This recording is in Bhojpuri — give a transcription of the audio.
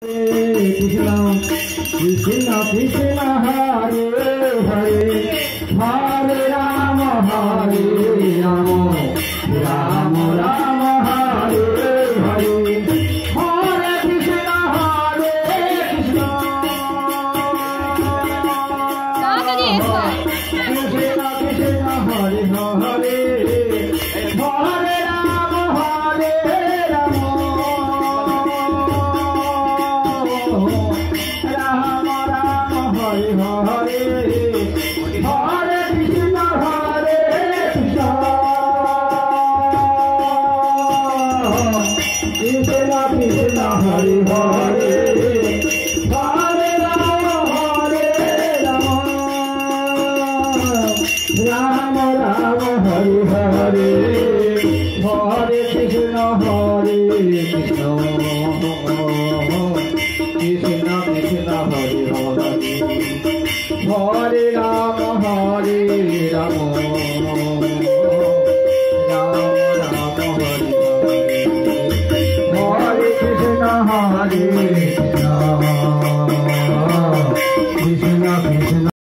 कृष्ण कृष्ण कृष्ण हरे हरे हरे राम राम राम हरे हरे हरे कृष्ण कृष्ण कृष्ण कृष्ण हरे हरे हरे राम राम राम हरे हरे हरे कृष्ण कृष्ण कृष्ण हरे हरे हरे राम राम राम हरे हरे हरे कृष्ण कृष्ण कृष्ण कृष्ण हरे हरे हरे राम राम राम हरे हरे हरे कृष्ण हरे